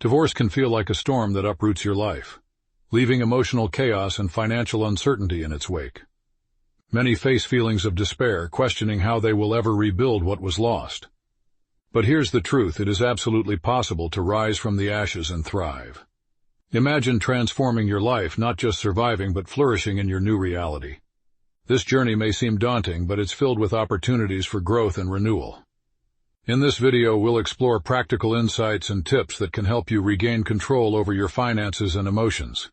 Divorce can feel like a storm that uproots your life, leaving emotional chaos and financial uncertainty in its wake. Many face feelings of despair, questioning how they will ever rebuild what was lost. But here's the truth: it is absolutely possible to rise from the ashes and thrive. Imagine transforming your life, not just surviving but flourishing in your new reality. This journey may seem daunting, but it's filled with opportunities for growth and renewal. In this video, we'll explore practical insights and tips that can help you regain control over your finances and emotions.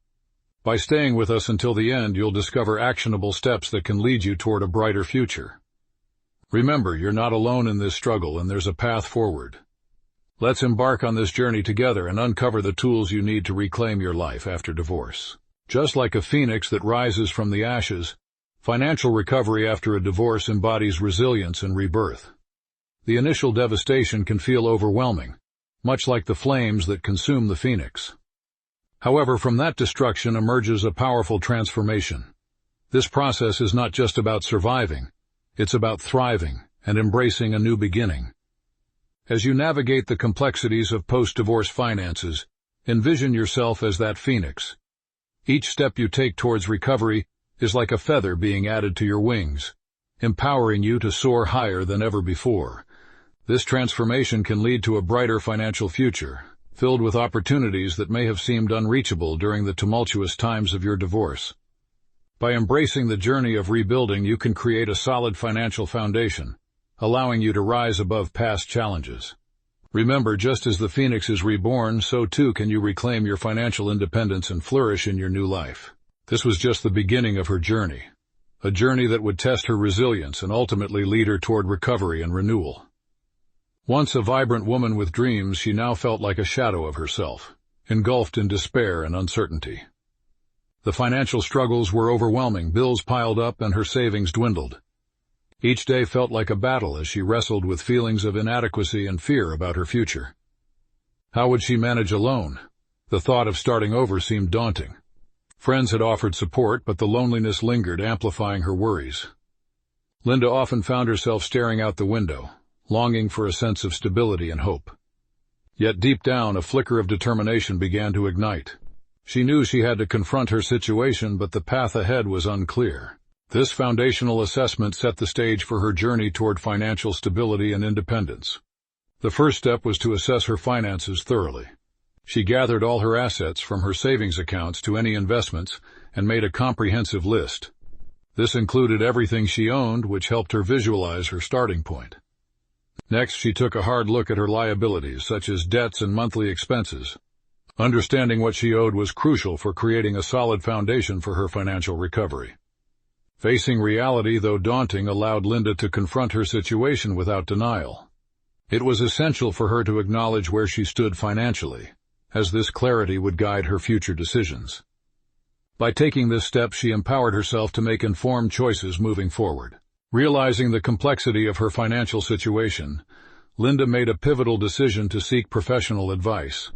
By staying with us until the end, you'll discover actionable steps that can lead you toward a brighter future. Remember, you're not alone in this struggle, and there's a path forward. Let's embark on this journey together and uncover the tools you need to reclaim your life after divorce. Just like a phoenix that rises from the ashes, financial recovery after a divorce embodies resilience and rebirth. The initial devastation can feel overwhelming, much like the flames that consume the phoenix. However, from that destruction emerges a powerful transformation. This process is not just about surviving, it's about thriving and embracing a new beginning. As you navigate the complexities of post-divorce finances, envision yourself as that phoenix. Each step you take towards recovery is like a feather being added to your wings, empowering you to soar higher than ever before. This transformation can lead to a brighter financial future, filled with opportunities that may have seemed unreachable during the tumultuous times of your divorce. By embracing the journey of rebuilding, you can create a solid financial foundation, allowing you to rise above past challenges. Remember, just as the phoenix is reborn, so too can you reclaim your financial independence and flourish in your new life. This was just the beginning of her journey, a journey that would test her resilience and ultimately lead her toward recovery and renewal. Once a vibrant woman with dreams, she now felt like a shadow of herself, engulfed in despair and uncertainty. The financial struggles were overwhelming, bills piled up and her savings dwindled. Each day felt like a battle as she wrestled with feelings of inadequacy and fear about her future. How would she manage alone? The thought of starting over seemed daunting. Friends had offered support, but the loneliness lingered, amplifying her worries. Linda often found herself staring out the window, longing for a sense of stability and hope. Yet deep down, a flicker of determination began to ignite. She knew she had to confront her situation, but the path ahead was unclear. This foundational assessment set the stage for her journey toward financial stability and independence. The first step was to assess her finances thoroughly. She gathered all her assets, from her savings accounts to any investments, and made a comprehensive list. This included everything she owned, which helped her visualize her starting point. Next, she took a hard look at her liabilities, such as debts and monthly expenses. Understanding what she owed was crucial for creating a solid foundation for her financial recovery. Facing reality, though daunting, allowed Linda to confront her situation without denial. It was essential for her to acknowledge where she stood financially, as this clarity would guide her future decisions. By taking this step, she empowered herself to make informed choices moving forward. Realizing the complexity of her financial situation, Linda made a pivotal decision to seek professional advice.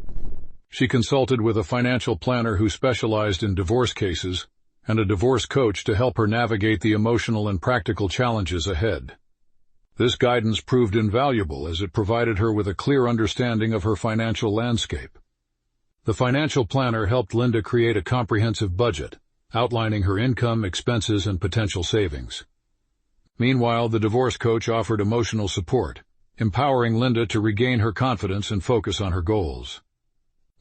She consulted with a financial planner who specialized in divorce cases and a divorce coach to help her navigate the emotional and practical challenges ahead. This guidance proved invaluable as it provided her with a clear understanding of her financial landscape. The financial planner helped Linda create a comprehensive budget, outlining her income, expenses, and potential savings. Meanwhile, the divorce coach offered emotional support, empowering Linda to regain her confidence and focus on her goals.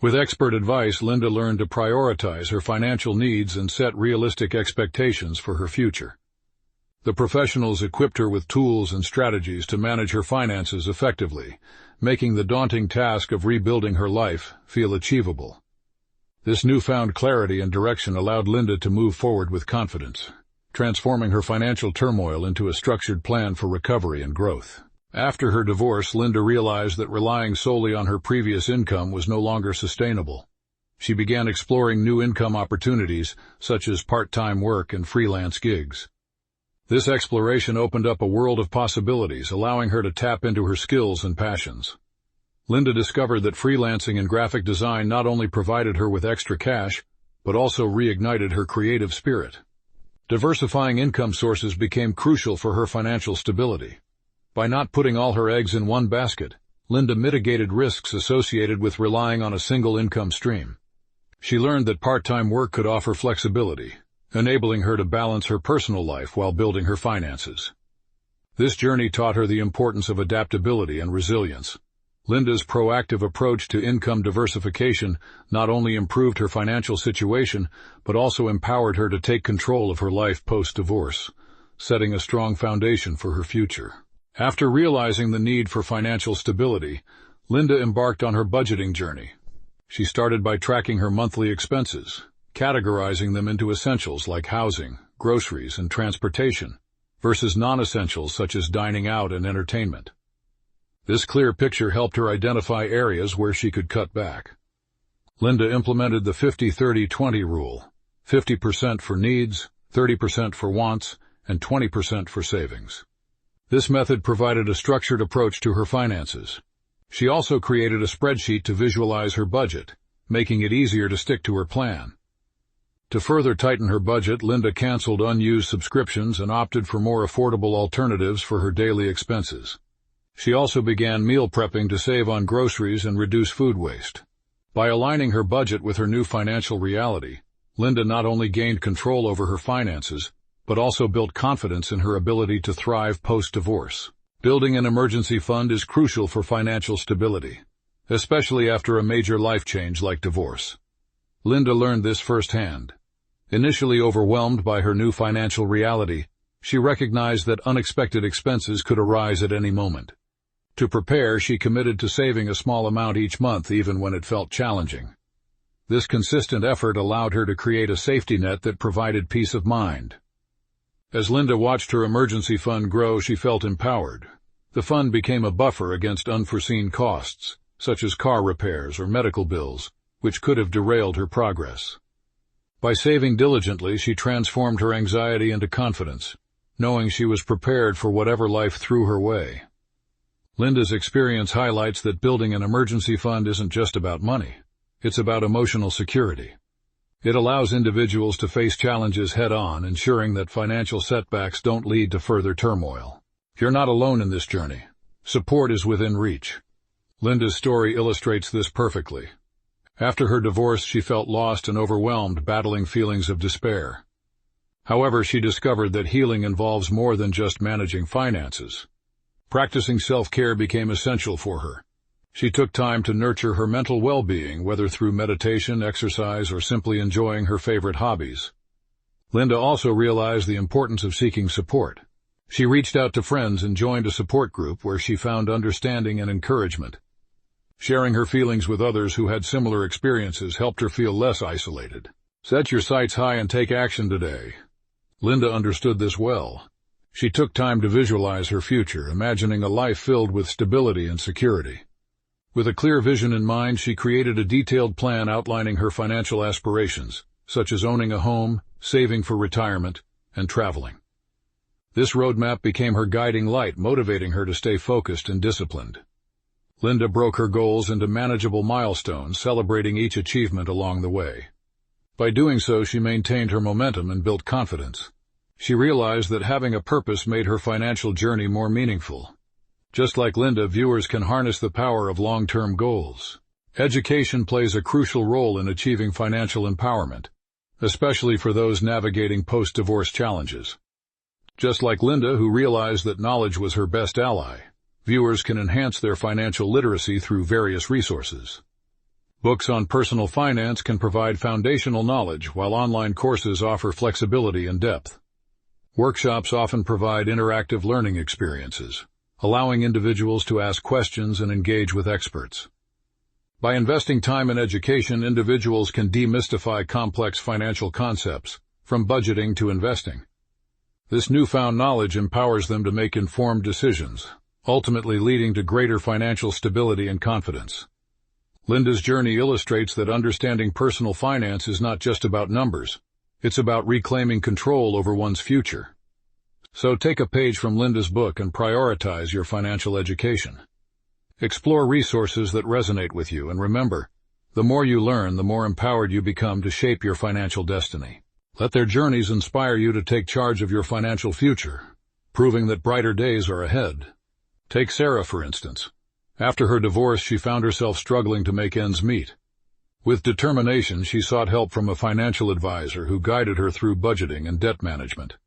With expert advice, Linda learned to prioritize her financial needs and set realistic expectations for her future. The professionals equipped her with tools and strategies to manage her finances effectively, making the daunting task of rebuilding her life feel achievable. This newfound clarity and direction allowed Linda to move forward with confidence, transforming her financial turmoil into a structured plan for recovery and growth. After her divorce, Linda realized that relying solely on her previous income was no longer sustainable. She began exploring new income opportunities, such as part-time work and freelance gigs. This exploration opened up a world of possibilities, allowing her to tap into her skills and passions. Linda discovered that freelancing in graphic design not only provided her with extra cash, but also reignited her creative spirit. Diversifying income sources became crucial for her financial stability. By not putting all her eggs in one basket, Linda mitigated risks associated with relying on a single income stream. She learned that part-time work could offer flexibility, enabling her to balance her personal life while building her finances. This journey taught her the importance of adaptability and resilience. Linda's proactive approach to income diversification not only improved her financial situation, but also empowered her to take control of her life post-divorce, setting a strong foundation for her future. After realizing the need for financial stability, Linda embarked on her budgeting journey. She started by tracking her monthly expenses, categorizing them into essentials like housing, groceries, and transportation, versus non-essentials such as dining out and entertainment. This clear picture helped her identify areas where she could cut back. Linda implemented the 50-30-20 rule, 50% for needs, 30% for wants, and 20% for savings. This method provided a structured approach to her finances. She also created a spreadsheet to visualize her budget, making it easier to stick to her plan. To further tighten her budget, Linda canceled unused subscriptions and opted for more affordable alternatives for her daily expenses. She also began meal prepping to save on groceries and reduce food waste. By aligning her budget with her new financial reality, Linda not only gained control over her finances, but also built confidence in her ability to thrive post-divorce. Building an emergency fund is crucial for financial stability, especially after a major life change like divorce. Linda learned this firsthand. Initially overwhelmed by her new financial reality, she recognized that unexpected expenses could arise at any moment. To prepare, she committed to saving a small amount each month even when it felt challenging. This consistent effort allowed her to create a safety net that provided peace of mind. As Linda watched her emergency fund grow, she felt empowered. The fund became a buffer against unforeseen costs, such as car repairs or medical bills, which could have derailed her progress. By saving diligently, she transformed her anxiety into confidence, knowing she was prepared for whatever life threw her way. Linda's experience highlights that building an emergency fund isn't just about money. It's about emotional security. It allows individuals to face challenges head-on, ensuring that financial setbacks don't lead to further turmoil. You're not alone in this journey. Support is within reach. Linda's story illustrates this perfectly. After her divorce, she felt lost and overwhelmed, battling feelings of despair. However, she discovered that healing involves more than just managing finances. Practicing self-care became essential for her. She took time to nurture her mental well-being, whether through meditation, exercise, or simply enjoying her favorite hobbies. Linda also realized the importance of seeking support. She reached out to friends and joined a support group where she found understanding and encouragement. Sharing her feelings with others who had similar experiences helped her feel less isolated. Set your sights high and take action today. Linda understood this well. She took time to visualize her future, imagining a life filled with stability and security. With a clear vision in mind, she created a detailed plan outlining her financial aspirations, such as owning a home, saving for retirement, and traveling. This roadmap became her guiding light, motivating her to stay focused and disciplined. Linda broke her goals into manageable milestones, celebrating each achievement along the way. By doing so, she maintained her momentum and built confidence. She realized that having a purpose made her financial journey more meaningful. Just like Linda, viewers can harness the power of long-term goals. Education plays a crucial role in achieving financial empowerment, especially for those navigating post-divorce challenges. Just like Linda, who realized that knowledge was her best ally, viewers can enhance their financial literacy through various resources. Books on personal finance can provide foundational knowledge, while online courses offer flexibility and depth. Workshops often provide interactive learning experiences, allowing individuals to ask questions and engage with experts. By investing time in education, individuals can demystify complex financial concepts, from budgeting to investing. This newfound knowledge empowers them to make informed decisions, ultimately leading to greater financial stability and confidence. Linda's journey illustrates that understanding personal finance is not just about numbers. It's about reclaiming control over one's future. So take a page from Linda's book and prioritize your financial education. Explore resources that resonate with you, and remember, the more you learn, the more empowered you become to shape your financial destiny. Let their journeys inspire you to take charge of your financial future, proving that brighter days are ahead. Take Sarah, for instance. After her divorce, she found herself struggling to make ends meet. With determination, she sought help from a financial advisor who guided her through budgeting and debt management.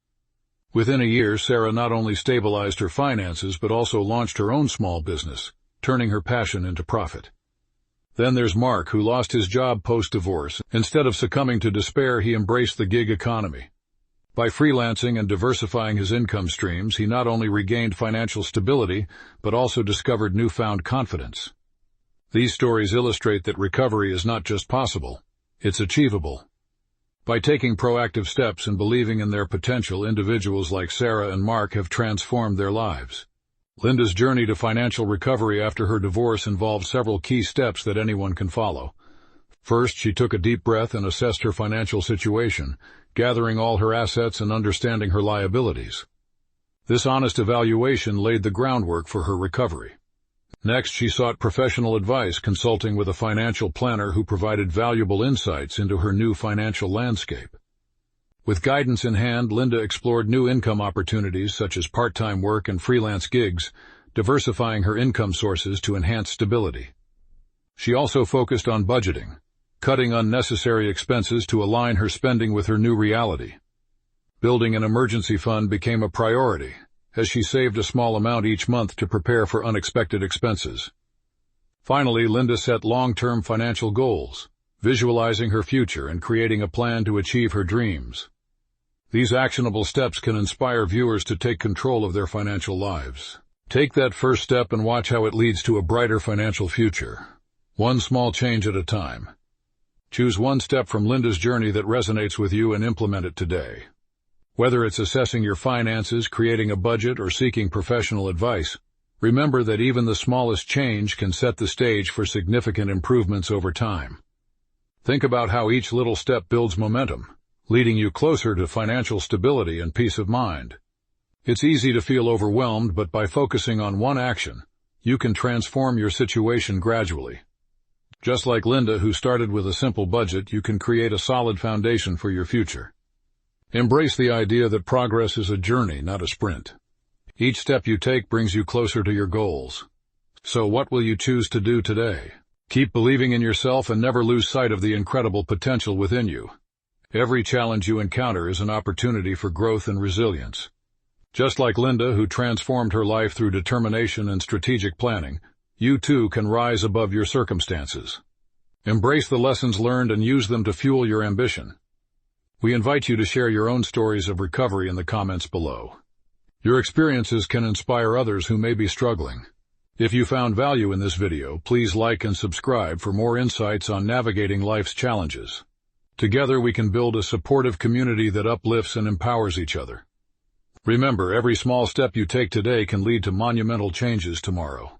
Within a year, Sarah not only stabilized her finances but also launched her own small business, turning her passion into profit. Then there's Mark, who lost his job post-divorce. Instead of succumbing to despair, he embraced the gig economy. By freelancing and diversifying his income streams, he not only regained financial stability, but also discovered newfound confidence. These stories illustrate that recovery is not just possible, it's achievable. By taking proactive steps and believing in their potential, individuals like Sarah and Mark have transformed their lives. Linda's journey to financial recovery after her divorce involved several key steps that anyone can follow. First, she took a deep breath and assessed her financial situation, gathering all her assets and understanding her liabilities. This honest evaluation laid the groundwork for her recovery. Next, she sought professional advice, consulting with a financial planner who provided valuable insights into her new financial landscape. With guidance in hand, Linda explored new income opportunities such as part-time work and freelance gigs, diversifying her income sources to enhance stability. She also focused on budgeting, cutting unnecessary expenses to align her spending with her new reality. Building an emergency fund became a priority, as she saved a small amount each month to prepare for unexpected expenses. Finally, Linda set long-term financial goals, visualizing her future and creating a plan to achieve her dreams. These actionable steps can inspire viewers to take control of their financial lives. Take that first step and watch how it leads to a brighter financial future. One small change at a time. Choose one step from Linda's journey that resonates with you and implement it today. Whether it's assessing your finances, creating a budget, or seeking professional advice, remember that even the smallest change can set the stage for significant improvements over time. Think about how each little step builds momentum, leading you closer to financial stability and peace of mind. It's easy to feel overwhelmed, but by focusing on one action, you can transform your situation gradually. Just like Linda, who started with a simple budget, you can create a solid foundation for your future. Embrace the idea that progress is a journey, not a sprint. Each step you take brings you closer to your goals. So what will you choose to do today? Keep believing in yourself and never lose sight of the incredible potential within you. Every challenge you encounter is an opportunity for growth and resilience. Just like Linda, who transformed her life through determination and strategic planning, you too can rise above your circumstances. Embrace the lessons learned and use them to fuel your ambition. We invite you to share your own stories of recovery in the comments below. Your experiences can inspire others who may be struggling. If you found value in this video, please like and subscribe for more insights on navigating life's challenges. Together we can build a supportive community that uplifts and empowers each other. Remember, every small step you take today can lead to monumental changes tomorrow.